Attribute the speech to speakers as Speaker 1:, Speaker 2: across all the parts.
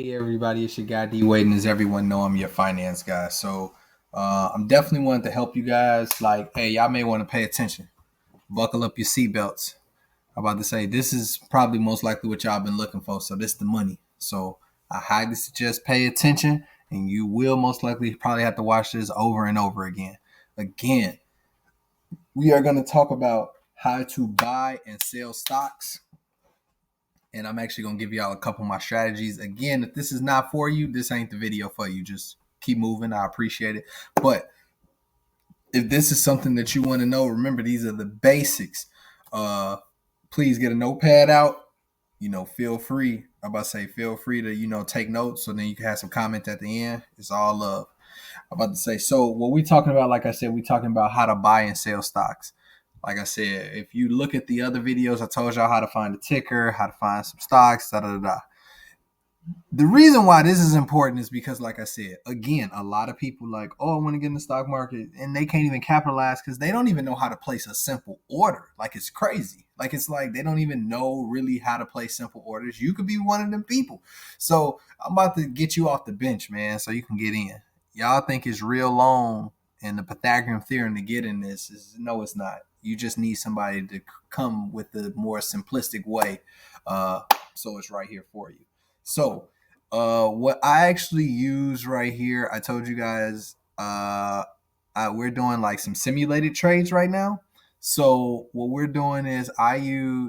Speaker 1: Hey everybody, it's your guy D Wade, and as everyone know, I'm your finance guy. So I'm definitely wanting to help you guys. Like, hey, y'all may want to pay attention. Buckle up your seatbelts. I'm about to say this is probably most likely what y'all been looking for. So this is the money. So I highly suggest pay attention, and you will most likely probably have to watch this over and over again. Again, we are going to talk about how to buy and sell stocks, and I'm actually gonna give y'all a couple of my strategies. Again, if this is not for you, this ain't the video for you. Just keep moving. I appreciate it. But if this is something that you want to know, remember these are the basics. Please get a notepad out. Feel free. I'm about to say feel free to take notes so then you can have some comments at the end. It's all love. I'm about to say, so what we talking about, like I said, we talking about how to buy and sell stocks. Like I said, if you look at the other videos, I told y'all how to find a ticker, how to find some stocks, da da da. The reason why this is important is because, like I said, again, a lot of people like, oh, I want to get in the stock market, and they can't even capitalize because they don't even know how to place a simple order. Like, it's crazy. Like, it's like they don't even know really how to place simple orders. You could be one of them people. So I'm about to get you off the bench, man, so you can get in. Y'all think it's real long and the Pythagorean theorem to get in this is no, it's not. You just need somebody to come with the more simplistic way. So it's right here for you. So, what I actually use right here, I told you guys, we're doing like some simulated trades right now. So what we're doing is I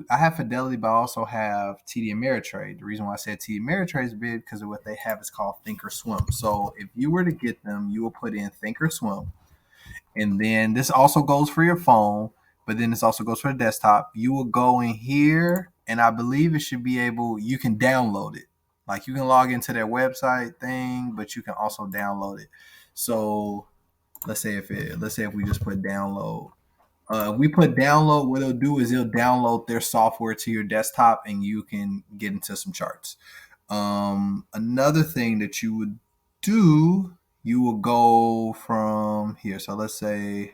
Speaker 1: have Fidelity, but I also have TD Ameritrade. The reason why I said TD Ameritrade is big because of what they have is called Thinkorswim. So if you were to get them, you will put in Thinkorswim, and then this also goes for your phone, but then this also goes for the desktop. You will go in here, and I believe it should be able, you can download it. Like, you can log into their website thing, but you can also download it. So let's say if we just put download. If we put download, what it'll do is it'll download their software to your desktop, and you can get into some charts. Another thing that you would do, you will go from here. So let's say,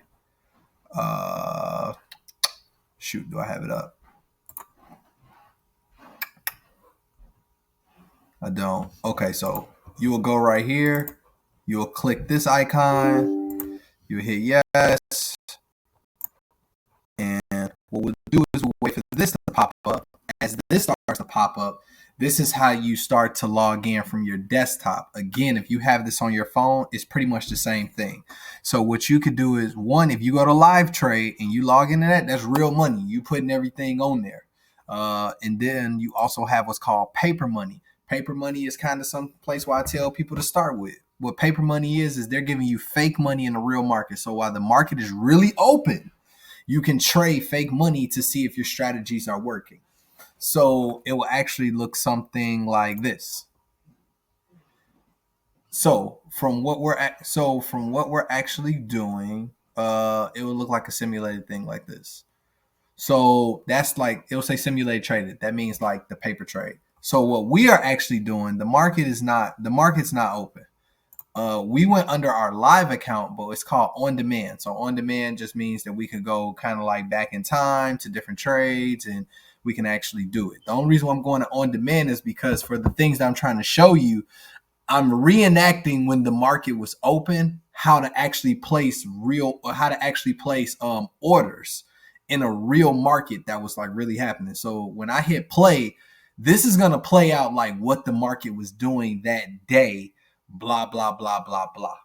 Speaker 1: shoot, do I have it up? I don't. Okay, so you will go right here. You will click this icon. You will hit yes. And what we'll do is we'll wait for this to pop up. As this starts to pop up, this is how you start to log in from your desktop. Again, if you have this on your phone, it's pretty much the same thing. So what you could do is, one, if you go to Live Trade and you log into that, that's real money. You putting everything on there. And then you also have what's called paper money. Paper money is kind of some place where I tell people to start with. What paper money is they're giving you fake money in the real market. So while the market is really open, you can trade fake money to see if your strategies are working. So it will actually look something like this. So from what we're actually doing, it will look like a simulated thing like this. So that's like, it'll say simulated traded. That means like the paper trade. So what we are actually doing, the market's not open. We went under our live account, but it's called on demand. So on demand just means that we could go kind of like back in time to different trades, and we can actually do it. The only reason why I'm going to on demand is because for the things that I'm trying to show you, I'm reenacting when the market was open, how to actually place orders in a real market that was like really happening. So when I hit play, this is going to play out like what the market was doing that day, blah blah blah blah blah.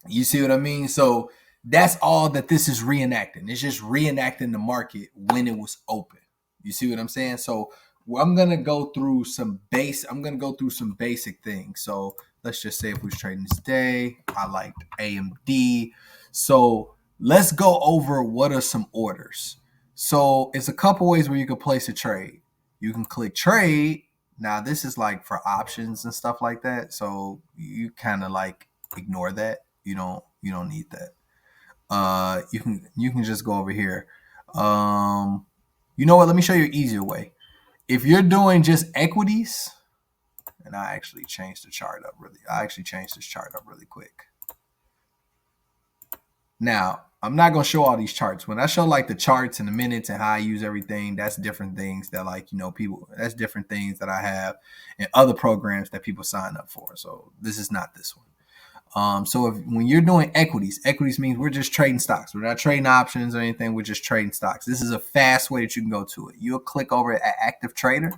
Speaker 1: You see what I mean? So that's all that this is reenacting. It's just reenacting the market when it was open. You see what I'm saying? So I'm gonna go through some basic things. So let's just say if we was trading this day, I liked AMD. So let's go over what are some orders. So it's a couple ways where you can place a trade. You can click trade. Now this is like for options and stuff like that. So you kind of like ignore that. You don't need that. You can just go over here. You know what? Let me show you an easier way. If you're doing just equities, and I actually changed this chart up really quick. Now, I'm not gonna show all these charts. When I show like the charts and the minutes and how I use everything, that's different things that like, people, that's different things that I have in other programs that people sign up for. So this is not this one. So when you're doing equities means we're just trading stocks. We're not trading options or anything. We're just trading stocks. This is a fast way that you can go to it. You'll click over at Active Trader,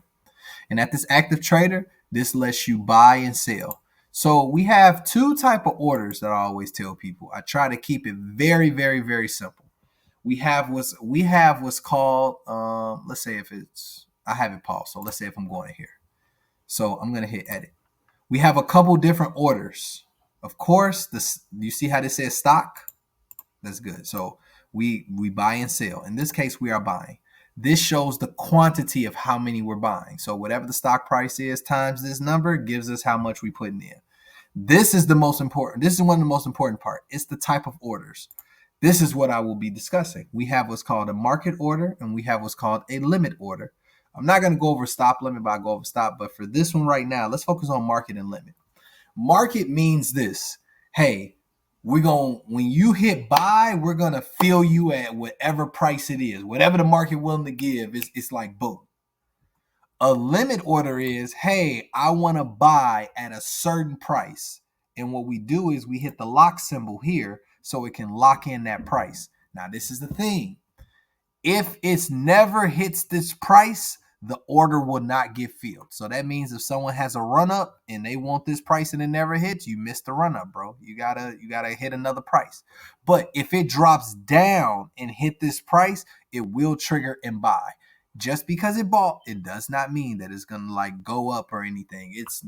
Speaker 1: and at this Active Trader, this lets you buy and sell. So we have two type of orders that I always tell people. I try to keep it very, very, very simple. We have what's called let's say if it's I have it paused. So let's say if I'm going in here. So I'm gonna hit edit. We have a couple different orders. Of course, this you see how this says stock? That's good. So we buy and sell. In this case, we are buying. This shows the quantity of how many we're buying. So whatever the stock price is times this number gives us how much we're putting in. This is the most important. This is one of the most important part. It's the type of orders. This is what I will be discussing. We have what's called a market order and we have what's called a limit order. I'm not going to go over stop limit, but I go over stop. But for this one right now, let's focus on market and limit. Market means this. Hey, when you hit buy, we're gonna fill you at whatever price it is, whatever the market willing to give. It's like boom. A limit order is, hey, I want to buy at a certain price, and what we do is we hit the lock symbol here so it can lock in that price. Now, this is the thing: if it's never hits this price, the order will not get filled. So that means if someone has a run up and they want this price and it never hits, you missed the run up, bro. You gotta hit another price. But if it drops down and hit this price, it will trigger and buy. Just because it bought, it does not mean that it's gonna like go up or anything. It's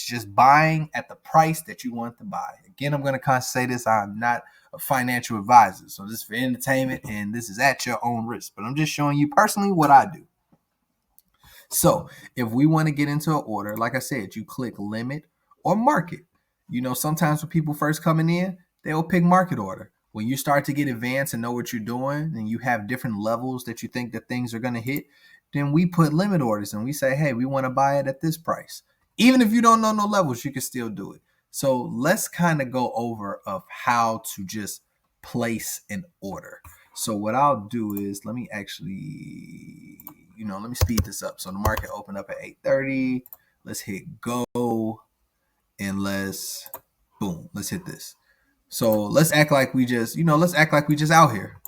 Speaker 1: just buying at the price that you want to buy. Again, I'm gonna say this: I'm not a financial advisor, so this is for entertainment and this is at your own risk. But I'm just showing you personally what I do. So if we want to get into an order, like I said, you click limit or market. Sometimes when people first coming in, they'll pick market order. When you start to get advanced and know what you're doing and you have different levels that you think that things are going to hit, then we put limit orders and we say, hey, we want to buy it at this price. Even if you don't know no levels, you can still do it. So let's kind of go over of how to just place an order. So what I'll do is let me actually, let me speed this up. So the market opened up at 8:30. Let's hit go and let's hit this. So let's act like we just, out here.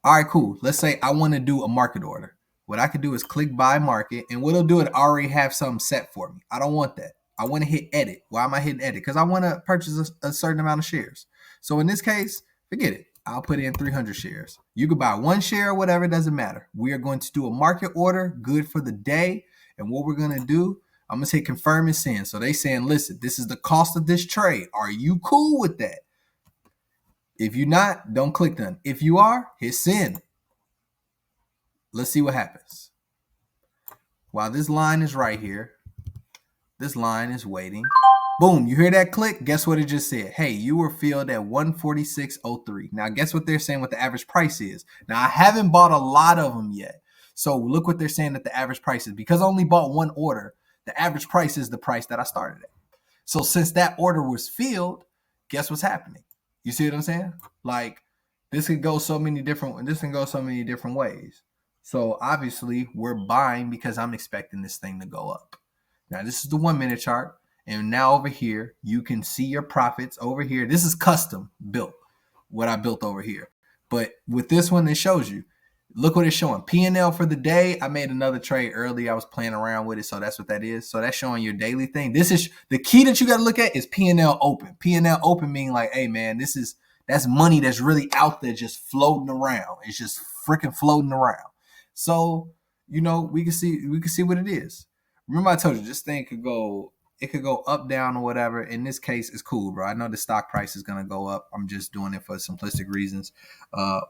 Speaker 1: All right, cool. Let's say I want to do a market order. What I can do is click buy market, and what it'll do, it already have something set for me. I don't want that. I want to hit edit. Why am I hitting edit? Because I want to purchase a certain amount of shares. So in this case, forget it. I'll put in 300 shares. You could buy one share or whatever, it doesn't matter. We are going to do a market order, good for the day. And what we're going to do, I'm going to hit confirm and send. So they saying, listen, this is the cost of this trade. Are you cool with that? If you're not, don't click done. If you are, hit send. Let's see what happens. While this line is right here, this line is waiting. Boom, you hear that click? Guess what it just said? Hey, you were filled at 146.03. Now, guess what they're saying what the average price is? Now, I haven't bought a lot of them yet. So look what they're saying that the average price is. Because I only bought one order, the average price is the price that I started at. So since that order was filled, guess what's happening? You see what I'm saying? Like, this can go so many different ways. So obviously, we're buying because I'm expecting this thing to go up. Now, this is the 1 minute chart. And now over here, you can see your profits over here. This is custom built, what I built over here. But with this one, it shows you. Look what it's showing. P&L for the day. I made another trade early. I was playing around with it. So that's what that is. So that's showing your daily thing. This is the key that you got to look at is P&L open. P&L open meaning like, hey, man, that's money that's really out there just floating around. It's just freaking floating around. So, we can see what it is. Remember I told you this thing could go up, down, or whatever. In this case, it's cool, bro. I know the stock price is going to go up. I'm just doing it for simplistic reasons.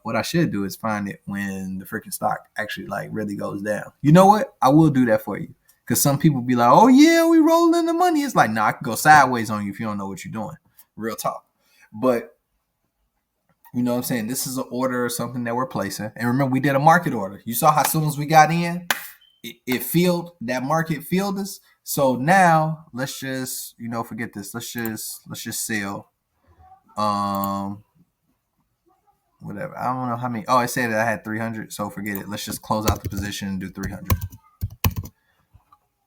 Speaker 1: What I should do is find it when the freaking stock actually like really goes down. You know what? I will do that for you. Because some people be like, oh, yeah, we rolling in the money. It's like, nah, I can go sideways on you if you don't know what you're doing. Real talk. But, you know what I'm saying? This is an order or something that we're placing. And remember, we did a market order. You saw how soon as we got in, it filled, that market filled us. So now let's just, forget this. Let's just sell. whatever. I don't know how many. Oh, it said that I had 300, so forget it. Let's just close out the position and do 300.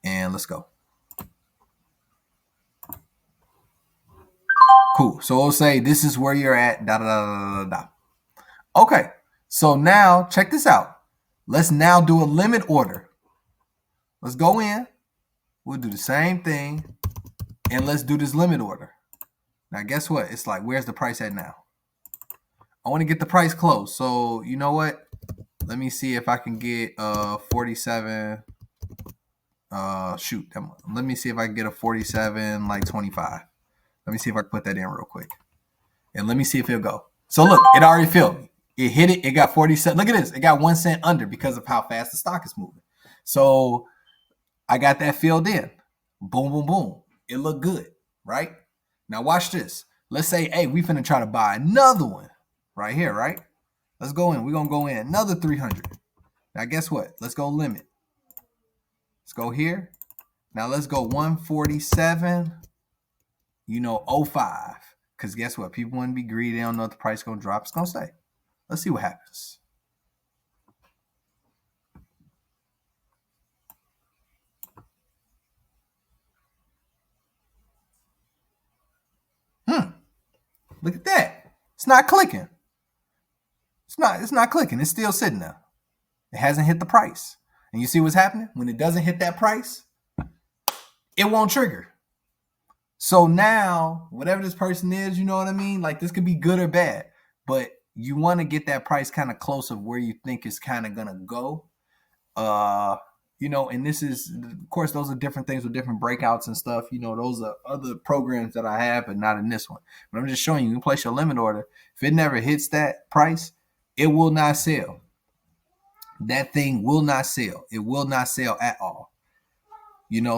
Speaker 1: And let's go. Cool. So we'll say this is where you're at. Da da da da da da. Okay. So now check this out. Let's now do a limit order. Let's go in. We'll do the same thing. And let's do this limit order. Now, guess what? It's like, where's the price at now? I want to get the price close. So, you know what? Let me see if I can get 47. Shoot. Let me see if I can get a 47, like 25. Let me see if I can put that in real quick. And let me see if it'll go. So, look, it already filled me. It hit it. It got 47. Look at this. It got 1 cent under because of how fast the stock is moving. So, I got that filled in. Boom, boom, boom. It looked good, right? Now watch this. Let's say, hey, we finna try to buy another one right here, right? Let's go in. We're going to go in another 300. Now guess what? Let's go limit. Let's go here. Now let's go 147, 05. Because guess what? People want to be greedy. They don't know what the price is going to drop. It's going to stay. Let's see what happens. Look at that. It's not clicking. It's not clicking. It's still sitting there. It hasn't hit the price. And you see what's happening? When it doesn't hit that price, it won't trigger. So now, whatever this person is, you know what I mean? Like, this could be good or bad. But you want to get that price kind of close of where you think it's kind of going to go. And this is, of course, those are different things with different breakouts and stuff. Those are other programs that I have, but not in this one. But I'm just showing you can place your limit order. If it never hits that price, it will not sell. That thing will not sell. It will not sell at all.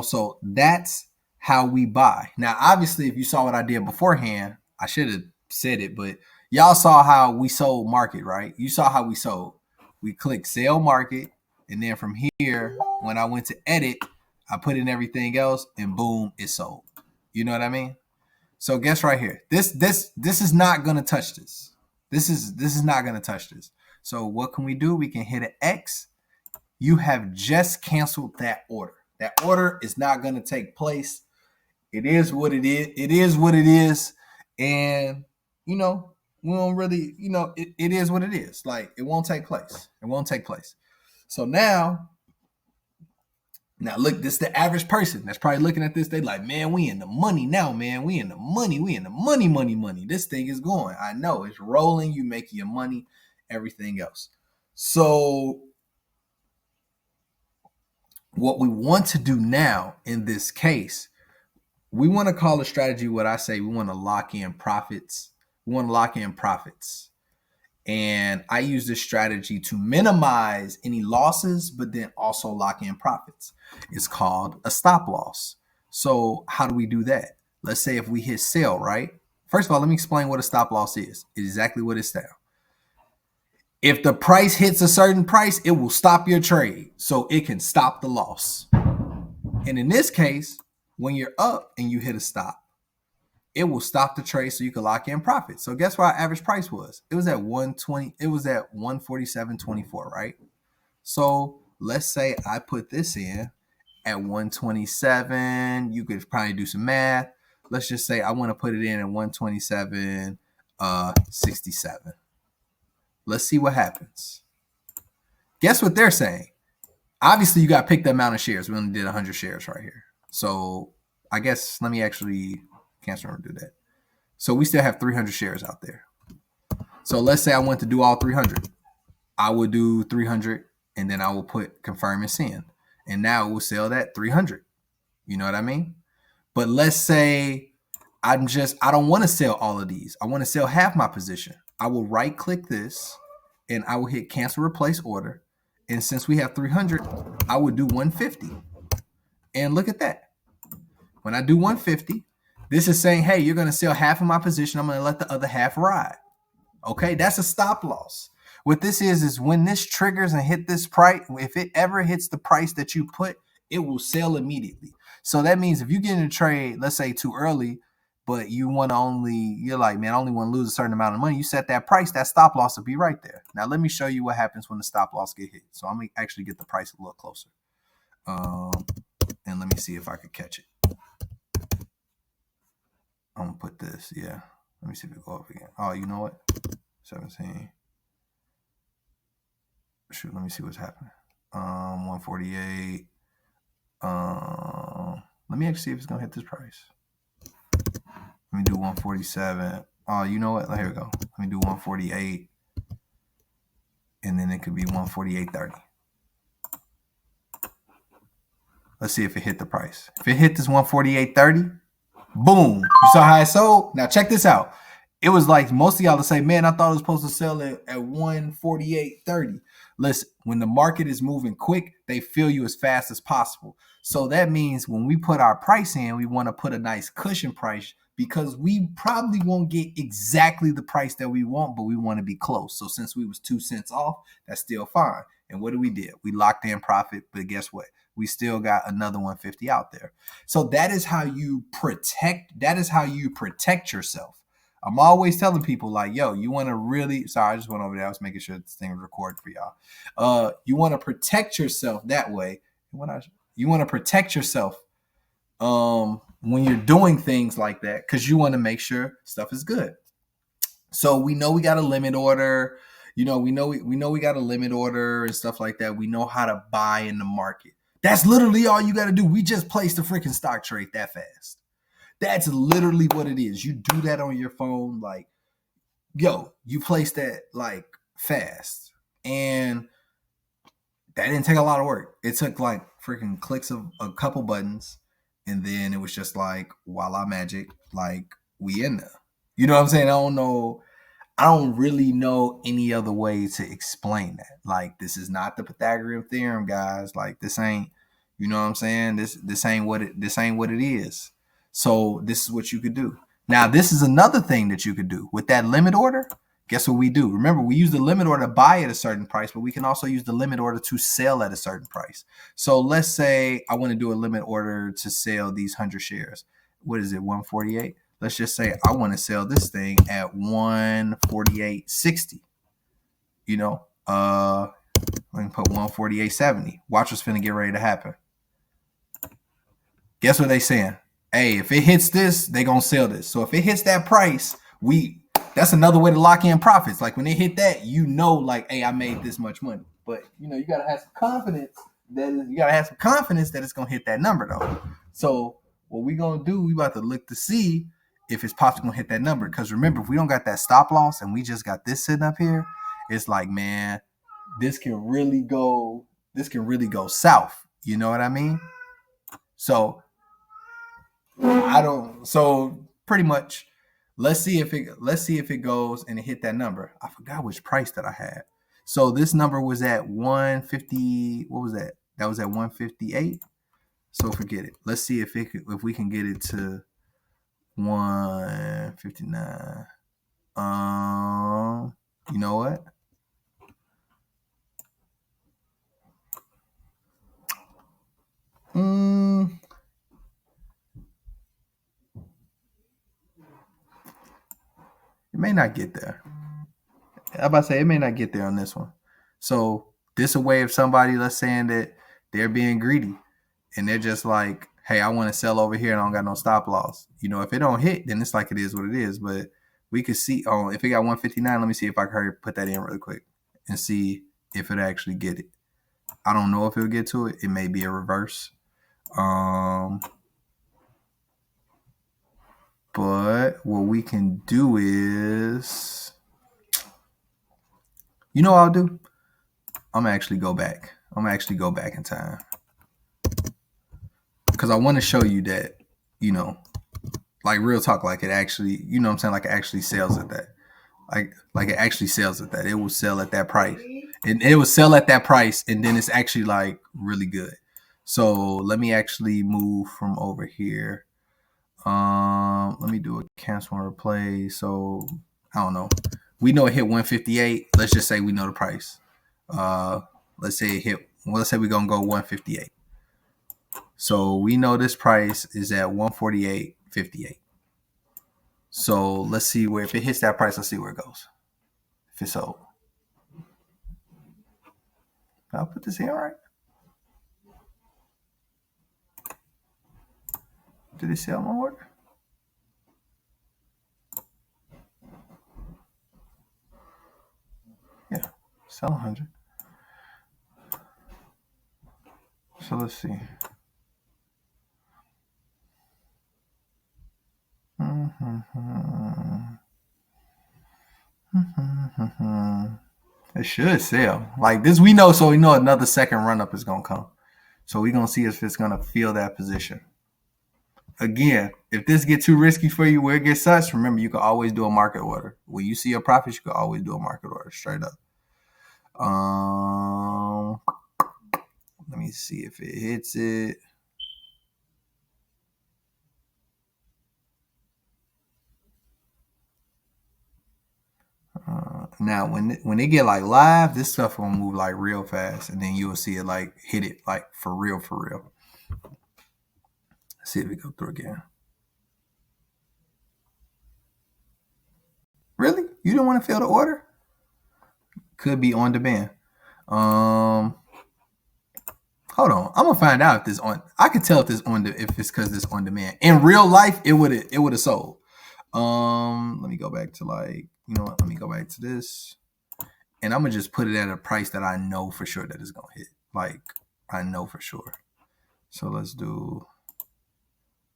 Speaker 1: So that's how we buy. Now, obviously, if you saw what I did beforehand, I should have said it, but y'all saw how we sold market, right? You saw how we sold. We clicked sell market. And then from here, when I went to edit, I put in everything else and boom, it sold. You know what I mean? So guess right here. This is not going to touch this. This is not going to touch this. So what can we do? We can hit an X. You have just canceled that order. That order is not going to take place. It is what it is. It is what it is. And, we don't really, it is what it is. Like, it won't take place. It won't take place. So now look, this is the average person that's probably looking at this. They like, man, we in the money now, man. We in the money. We in the money. This thing is going. I know it's rolling. You making your money, everything else. So what we want to do now in this case, we want to call a strategy what I say we want to lock in profits. We want to lock in profits. And I use this strategy to minimize any losses, but then also lock in profits. It's called a stop loss. So how do we do that? Let's say if we hit sell, right? First of all, let me explain what a stop loss is. It's exactly what it's now. If the price hits a certain price, it will stop your trade. So it can stop the loss. And in this case, when you're up and you hit a stop, it will stop the trade so you can lock in profit. So guess what our average price was? It was at 120. It was at 147.24, right? So let's say I put this in at 127. You could probably do some math. Let's just say I want to put it in at 127.67. Let's see what happens. Guess what they're saying? Obviously, you got to pick the amount of shares. We only did 100 shares right here. So I guess let me actually can't remember to do that. So we still have 300 shares out there. So let's say I want to do all 300. I will do 300 and then I will put confirm and send. And now it will sell that 300. You know what I mean? But let's say I don't want to sell all of these. I want to sell half my position. I will right click this and I will hit cancel replace order. And since we have 300, I would do 150. And look at that. When I do 150, this is saying, hey, you're going to sell half of my position. I'm going to let the other half ride. Okay, that's a stop loss. What this is when this triggers and hit this price, if it ever hits the price that you put, it will sell immediately. So that means if you get in a trade, let's say too early, but you want to you're like, man, I only want to lose a certain amount of money. You set that price, that stop loss will be right there. Now, let me show you what happens when the stop loss get hit. So I'm going to actually get the price a little closer. And let me see if I could catch it. I'm going to put this, yeah. Let me see if it go up again. Oh, you know what? 17. Shoot, let me see what's happening. 148. Let me actually see if it's going to hit this price. Let me do 147. Oh, you know what? Here we go. Let me do 148. And then it could be 148.30. Let's see if it hit the price. If it hit this 148.30, boom. You saw how it sold? Now check this out. It was like most of y'all to say, man, I thought it was supposed to sell at 148.30. Listen, when the market is moving quick, they fill you as fast as possible. So that means when we put our price in, we want to put a nice cushion price because we probably won't get exactly the price that we want, but we want to be close. So since we was 2 cents off, that's still fine. And what did? We locked in profit, but guess what? We still got another 150 out there. So that is how you protect yourself. I'm always telling people like, yo, you want to really, sorry, I just went over there. I was making sure this thing was recorded for y'all. You want to protect yourself that way. You want to protect yourself when you're doing things like that because you want to make sure stuff is good. So we know we got a limit order. We know we got a limit order and stuff like that. We know how to buy in the market. That's literally all you got to do. We just placed a freaking stock trade that fast. That's literally what it is. You do that on your phone, like, yo, you place that like fast. And that didn't take a lot of work. It took like freaking clicks of a couple buttons. And then it was just like, voila magic, like we in there. You know what I'm saying? I don't really know any other way to explain that. Like, this is not the Pythagorean theorem, guys. Like, this ain't, you know what I'm saying? This ain't what it is. So this is what you could do. Now, this is another thing that you could do with that limit order. Guess what we do? Remember, we use the limit order to buy at a certain price, but we can also use the limit order to sell at a certain price. So let's say I want to do a limit order to sell these 100 shares. What is it, 148? Let's just say I want to sell this thing at 148.60. You know, I can put 148.70. Watch what's finna get ready to happen. Guess what they saying? Hey, if it hits this, they gonna sell this. So if it hits that price, that's another way to lock in profits. Like when they hit that, like, hey, I made this much money. But you gotta have some confidence that it's gonna hit that number though. So what we gonna do? We about to look to see if it's possibly gonna hit that number. Because remember, if we don't got that stop loss and we just got this sitting up here, it's like, man, this can really go south. You know what I mean? So pretty much, let's see if it goes and it hit that number. I forgot which price that I had. So this number was at 150. What was that? That was at 158. So forget it. Let's see if we can get it to 159. You know what? It may not get there. I'm about to say it may not get there on this one. So this a way of somebody, let's saying that they're being greedy and they're just like, hey, I want to sell over here and I don't got no stop loss. If it don't hit, then it's like it is what it is. But we could see, if it got 159, let me see if I can hurry put that in really quick and see if it actually get it. I don't know if it'll get to it. It may be a reverse. But what we can do is, what I'll do? I'm gonna actually go back. In time because I want to show you that, like real talk, like it actually, what I'm saying, like it actually sells at that. Like it actually sells at that. It will sell at that price, and it will sell at that price, and then it's actually like really good. So let me actually move from over here. Let me do a cancel and replay. So I don't know. We know it hit 158. Let's just say we know the price. Let's say it hit. Well, let's say we're gonna go 158. So we know this price is at 148.58. So let's see where, if it hits that price, let's see where it goes. If it's sold. I'll put this in right. Did it sell my order? Yeah, sell 100. So let's see. It should sell. Like this, we know, so we know another second run up is gonna come. So we're gonna see if it's gonna fill that position. Again, if this gets too risky for you where it gets such, remember you can always do a market order. When you see a profit, you can always do a market order straight up. Let me see if it hits it. Now, when they get like live, this stuff gonna move like real fast, and then you'll see it like hit it like for real, for real. Let's see if we go through again. Really? You don't want to fill the order? Could be on demand. Hold on. I'm gonna find out if this on. I can tell if this on if it's because it's on demand. In real life, it would have sold. Let me go back to like, you know what? Let me go back to this, and I'm gonna just put it at a price that I know for sure that it's gonna hit. Like I know for sure. So let's do,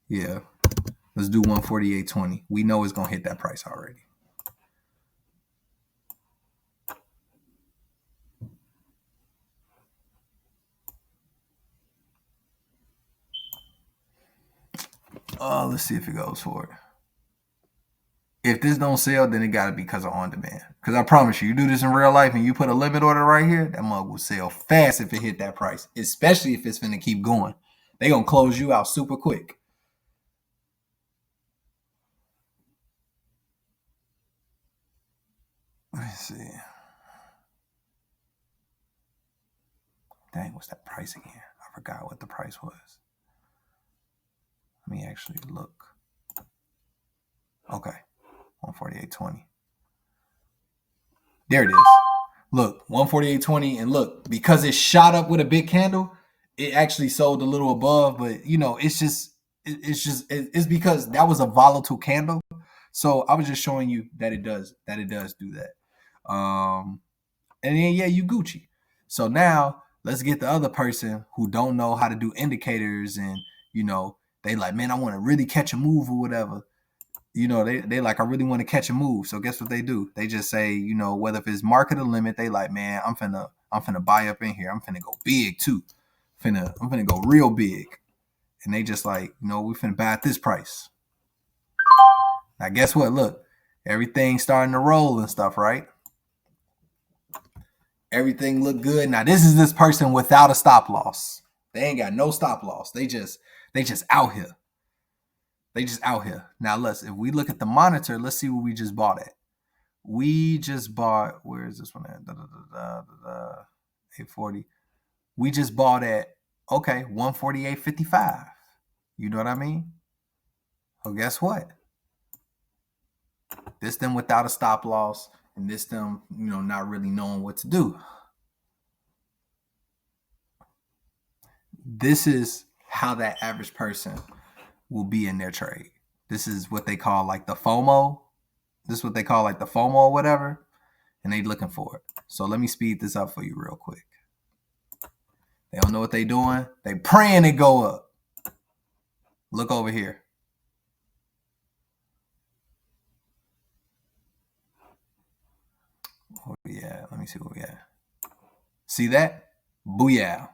Speaker 1: yeah, let's do 148.20. We know it's gonna hit that price already. Let's see if it goes for it. If this don't sell, then it gotta be because of on demand. Because I promise you, you do this in real life and you put a limit order right here, that mug will sell fast if it hit that price. Especially if it's finna keep going. They gonna close you out super quick. Let's see. Dang, what's that price again? I forgot what the price was. Let me actually look. Okay, 148.20. There it is. Look, 148.20, and look, because it shot up with a big candle, it actually sold a little above, but you know, it's because that was a volatile candle. So I was just showing you that it does do that. And then yeah, you Gucci. So now let's get the other person who don't know how to do indicators, and you know, they like, man, I want to really catch a move or whatever. You know, they like, I really want to catch a move. So guess what they do? They just say, you know, whether if it's market or limit, they like, man, I'm finna buy up in here. I'm finna go big too. I'm finna go real big. And they just like, you know, we finna buy at this price. Now guess what? Look, everything's starting to roll and stuff, right? Everything look good. Now this is this person without a stop loss. They ain't got no stop loss. They just out here. They just out here. Now if we look at the monitor, let's see what we just bought at. We just bought, where is this one at? 840. We just bought at, okay, 148.55. You know what I mean? Well, guess what? This them without a stop loss, and this them, you know, not really knowing what to do. This is how that average person will be in their trade. This is what they call like the FOMO. This is what they call like the FOMO or whatever. And they looking for it. So let me speed this up for you real quick. They don't know what they doing. They praying it go up. Look over here. Oh yeah, let me see what we at. See that? Booyah.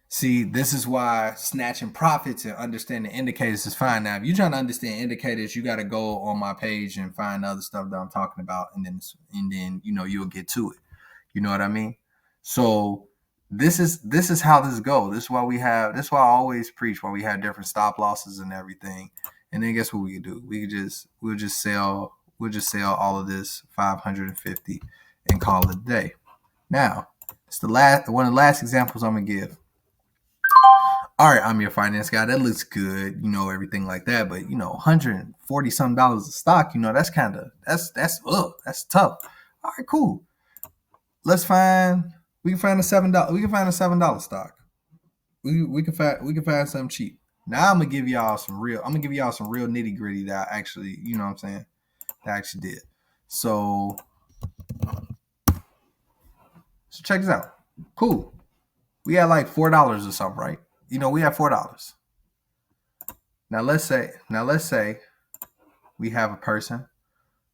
Speaker 1: See, this is why snatching profits and understanding indicators is fine. Now, if you're trying to understand indicators, you got to go on my page and find other stuff that I'm talking about, and then you know, you'll get to it. You know what I mean? So this is how this goes. This is why I always preach why we have different stop losses and everything. And then guess what we can do? We'll just sell all of this 550 and call it a day. Now, it's one of the last examples I'm gonna give. All right, I'm your finance guy. That looks good, everything like that. But 140 some dollars a stock, that's tough. All right, cool. Let's find we can find a $7 stock. We can find something cheap. Now I'm gonna give y'all some real nitty gritty that I actually, you know what I'm saying, that I actually did. So check this out. Cool. We had like $4 or something, right? We have $4. Now let's say we have a person.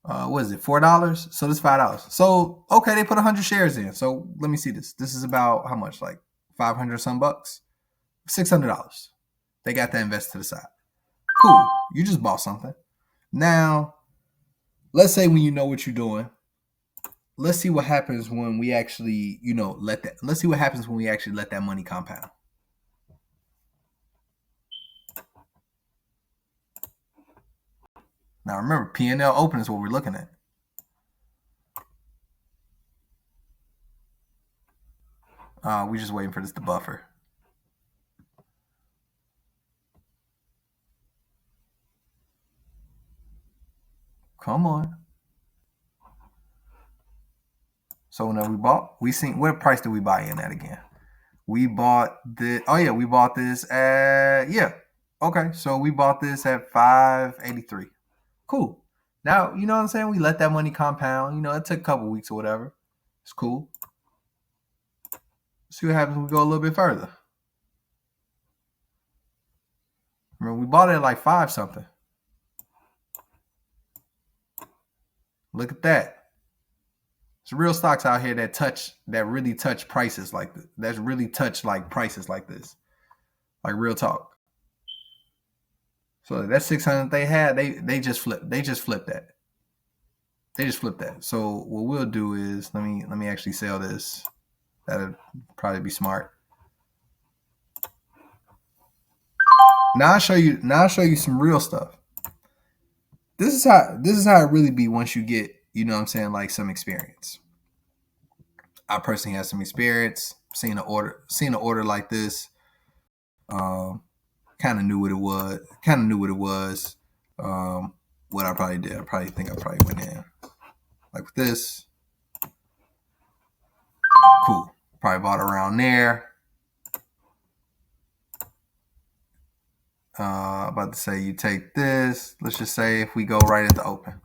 Speaker 1: What is it? $4. So this $5. So okay, they put 100 shares in. So let me see this. This is about how much? Like 500 some bucks. $600. They got that invested to the side. Cool. You just bought something. Now, let's say when you know what you're doing, let's see what happens when we actually, let's see what happens when we actually let that money compound. Now remember, P&L open is what we're looking at. We're just waiting for this to buffer. Come on. So whenever we seen, what price did we buy in at again? We bought we bought this at, okay. So we bought this at 583. Cool. Now, you know what I'm saying? We let that money compound. It took a couple weeks or whatever. It's cool. See what happens when we go a little bit further. Remember, we bought it at like 5 something. Look at that. There's real stocks out here that really touch prices like this. That's really touch like prices like this. Like real talk. So that 600 they had, they just flipped. They just flipped that. So what we'll do is let me actually sell this. That'd probably be smart. Now I'll show you some real stuff. This is how it really be once you get, like some experience. I personally have some experience seeing an order like this. Kind of knew what it was. What I probably did, I think I went in like with this. Cool. Probably bought around there. About to say you take this. Let's just say if we go right at the open.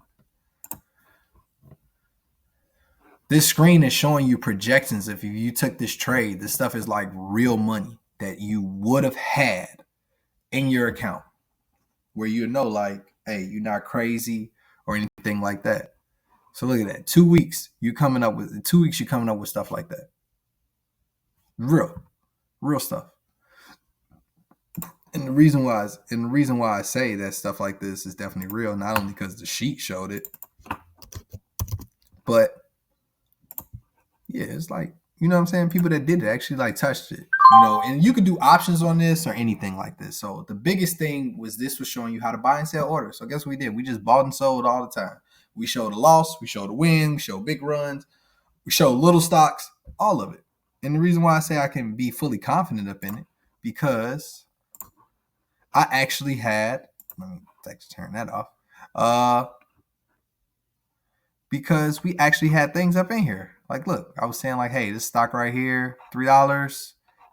Speaker 1: This screen is showing you projections. If you took this trade, this stuff is like real money that you would have had in your account, where like, hey, you're not crazy or anything like that. So look at that. 2 weeks, you're coming up with stuff like that. Real stuff. And the reason why I say that stuff like this is definitely real, not only because the sheet showed it, but yeah, it's like, you know what I'm saying? People that did it actually like touched it, and you could do options on this or anything like this. So the biggest thing was this was showing you how to buy and sell orders. So guess what we did? We just bought and sold all the time. We showed a loss, we showed a win, we showed big runs, we showed little stocks, all of it. And the reason why I say I can be fully confident up in it, because I actually had, let me actually turn that off. Because we actually had things up in here. Like, look, I was saying like, hey, this stock right here, $3.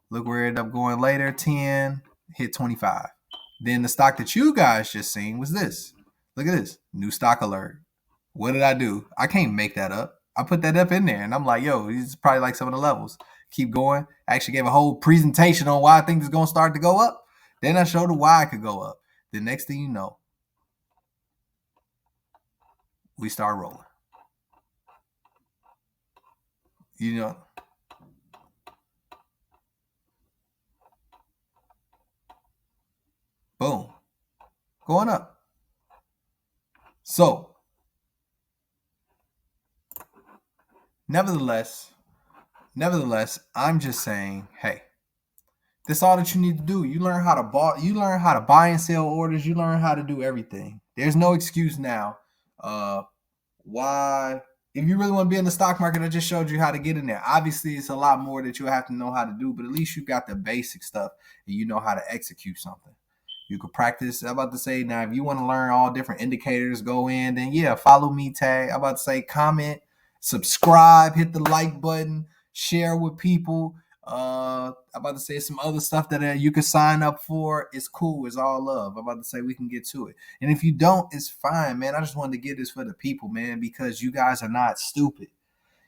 Speaker 1: Look where it ended up going later, 10, hit 25. Then the stock that you guys just seen was this. Look at this, new stock alert. What did I do? I can't make that up. I put that up in there and I'm like, yo, these is probably like some of the levels. Keep going. I actually gave a whole presentation on why I think it's going to start to go up. Then I showed why I could go up. The next thing you know, we start rolling. Boom. Going up. So, nevertheless, I'm just saying, hey, that's all that you need to do. You learn how to buy and sell orders. You learn how to do everything. There's no excuse now. Why if you really want to be in the stock market, I just showed you how to get in there. Obviously, it's a lot more that you have to know how to do, but at least you got the basic stuff and you know how to execute something. You could practice. I'm about to say now, if you want to learn all different indicators, go in, then yeah, follow me, tag. I'm about to say comment, subscribe, hit the like button, share with people. I'm about to say some other stuff that you can sign up for. It's cool. It's all love. I'm about to say we can get to it. And if you don't, it's fine, man. I just wanted to get this for the people, man, because you guys are not stupid.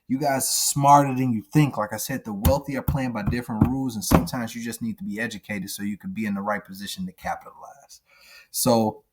Speaker 1: You guys are smarter than you think. Like I said, the wealthy are playing by different rules, and sometimes you just need to be educated so you can be in the right position to capitalize. So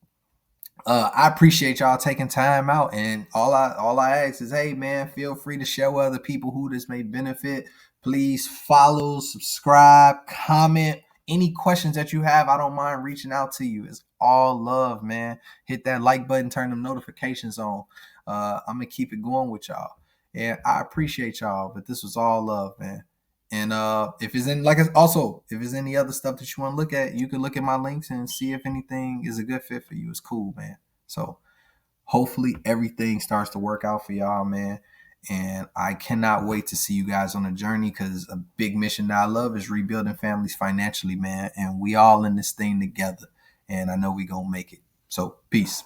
Speaker 1: I appreciate y'all taking time out, and all I ask is, hey man, feel free to share with other people who this may benefit. Please follow, subscribe, comment. Any questions that you have, I don't mind reaching out to you. It's all love, man. Hit that like button, turn them notifications on. I'm gonna keep it going with y'all, and I appreciate y'all. But this was all love, man. And if it's in also if there's any other stuff that you want to look at, you can look at my links and see if anything is a good fit for you. It's cool, man. So hopefully everything starts to work out for y'all, man. And I cannot wait to see you guys on a journey, because a big mission that I love is rebuilding families financially, man. And we all in this thing together. And I know we gonna make it. So peace.